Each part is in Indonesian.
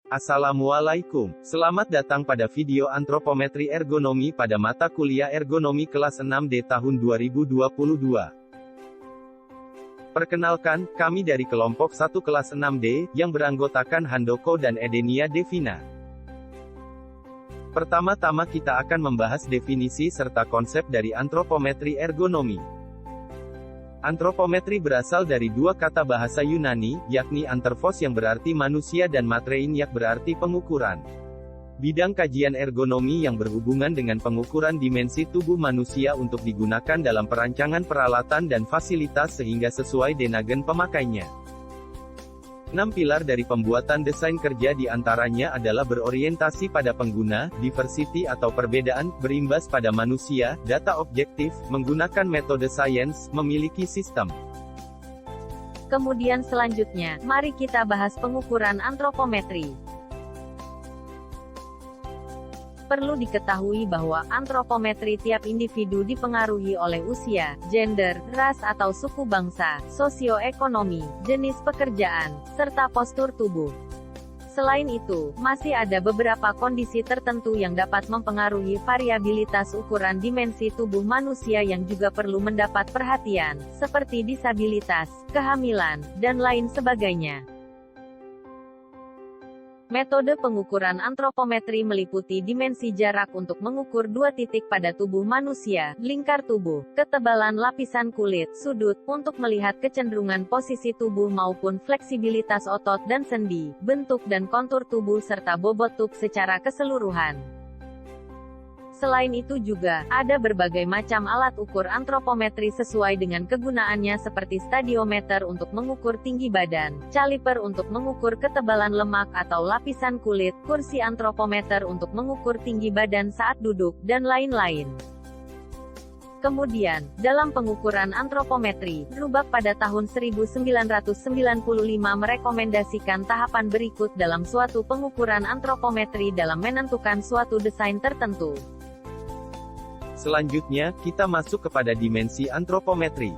Assalamualaikum, selamat datang pada video antropometri ergonomi pada mata kuliah ergonomi kelas 6D tahun 2022. Perkenalkan, kami dari kelompok 1 kelas 6D, yang beranggotakan Handoko dan Edenia Devina. Pertama-tama kita akan membahas definisi serta konsep dari antropometri ergonomi. Antropometri berasal dari dua kata bahasa Yunani, yakni anthropos yang berarti manusia dan matrein yang berarti pengukuran. Bidang kajian ergonomi yang berhubungan dengan pengukuran dimensi tubuh manusia untuk digunakan dalam perancangan peralatan dan fasilitas sehingga sesuai dengan pemakainya. 6 pilar dari pembuatan desain kerja di antaranya adalah berorientasi pada pengguna, diversity atau perbedaan, berimbas pada manusia, data objektif, menggunakan metode sains, memiliki sistem. Kemudian selanjutnya, mari kita bahas pengukuran antropometri. Perlu diketahui bahwa antropometri tiap individu dipengaruhi oleh usia, gender, ras atau suku bangsa, sosioekonomi, jenis pekerjaan, serta postur tubuh. Selain itu, masih ada beberapa kondisi tertentu yang dapat mempengaruhi variabilitas ukuran dimensi tubuh manusia yang juga perlu mendapat perhatian, seperti disabilitas, kehamilan, dan lain sebagainya. Metode pengukuran antropometri meliputi dimensi jarak untuk mengukur dua titik pada tubuh manusia, lingkar tubuh, ketebalan lapisan kulit, sudut, untuk melihat kecenderungan posisi tubuh maupun fleksibilitas otot dan sendi, bentuk dan kontur tubuh serta bobot tubuh secara keseluruhan. Selain itu juga, ada berbagai macam alat ukur antropometri sesuai dengan kegunaannya seperti stadiometer untuk mengukur tinggi badan, caliper untuk mengukur ketebalan lemak atau lapisan kulit, kursi antropometer untuk mengukur tinggi badan saat duduk, dan lain-lain. Kemudian, dalam pengukuran antropometri, Rubak pada tahun 1995 merekomendasikan tahapan berikut dalam suatu pengukuran antropometri dalam menentukan suatu desain tertentu. Selanjutnya, kita masuk kepada dimensi antropometri.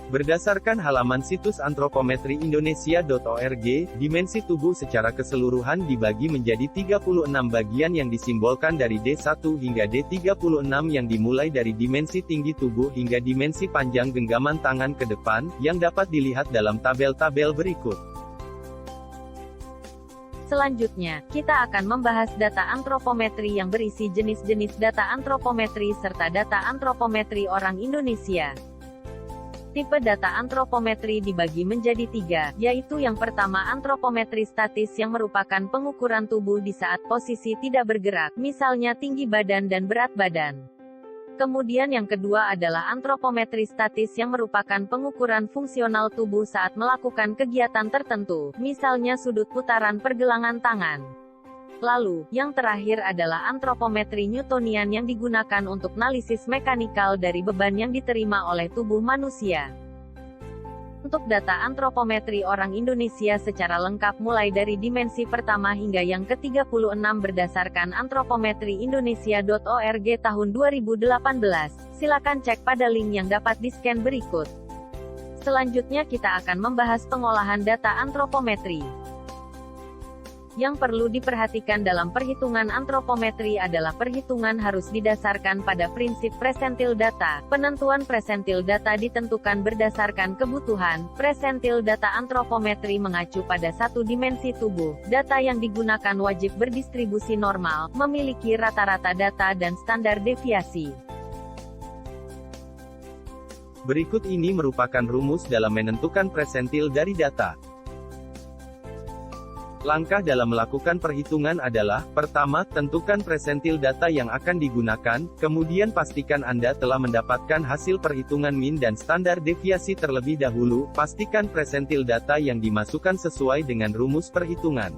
Berdasarkan halaman situs antropometriindonesia.org, dimensi tubuh secara keseluruhan dibagi menjadi 36 bagian yang disimbolkan dari D1 hingga D36 yang dimulai dari dimensi tinggi tubuh hingga dimensi panjang genggaman tangan ke depan, yang dapat dilihat dalam tabel-tabel berikut. Selanjutnya, kita akan membahas data antropometri yang berisi jenis-jenis data antropometri serta data antropometri orang Indonesia. Tipe data antropometri dibagi menjadi 3, yaitu yang pertama antropometri statis yang merupakan pengukuran tubuh di saat posisi tidak bergerak, misalnya tinggi badan dan berat badan. Kemudian yang kedua adalah antropometri statis yang merupakan pengukuran fungsional tubuh saat melakukan kegiatan tertentu, misalnya sudut putaran pergelangan tangan. Lalu, yang terakhir adalah antropometri Newtonian yang digunakan untuk analisis mekanikal dari beban yang diterima oleh tubuh manusia. Untuk data antropometri orang Indonesia secara lengkap mulai dari dimensi pertama hingga yang ke-36 berdasarkan antropometriindonesia.org tahun 2018, silakan cek pada link yang dapat di-scan berikut. Selanjutnya kita akan membahas pengolahan data antropometri. Yang perlu diperhatikan dalam perhitungan antropometri adalah perhitungan harus didasarkan pada prinsip presentil data. Penentuan presentil data ditentukan berdasarkan kebutuhan. Presentil data antropometri mengacu pada satu dimensi tubuh. Data yang digunakan wajib berdistribusi normal, memiliki rata-rata data dan standar deviasi. Berikut ini merupakan rumus dalam menentukan presentil dari data. Langkah dalam melakukan perhitungan adalah, pertama, tentukan presentil data yang akan digunakan, kemudian pastikan Anda telah mendapatkan hasil perhitungan min dan standar deviasi terlebih dahulu, pastikan presentil data yang dimasukkan sesuai dengan rumus perhitungan.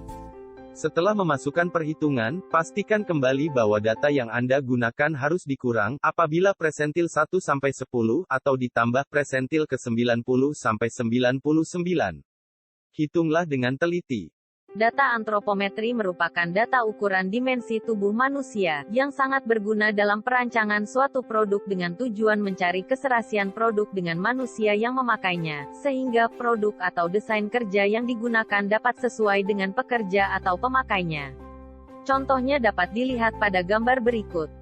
Setelah memasukkan perhitungan, pastikan kembali bahwa data yang Anda gunakan harus dikurang, apabila presentil 1-10, atau ditambah presentil ke 90-99. Hitunglah dengan teliti. Data antropometri merupakan data ukuran dimensi tubuh manusia, yang sangat berguna dalam perancangan suatu produk dengan tujuan mencari keserasian produk dengan manusia yang memakainya, sehingga produk atau desain kerja yang digunakan dapat sesuai dengan pekerja atau pemakainya. Contohnya dapat dilihat pada gambar berikut.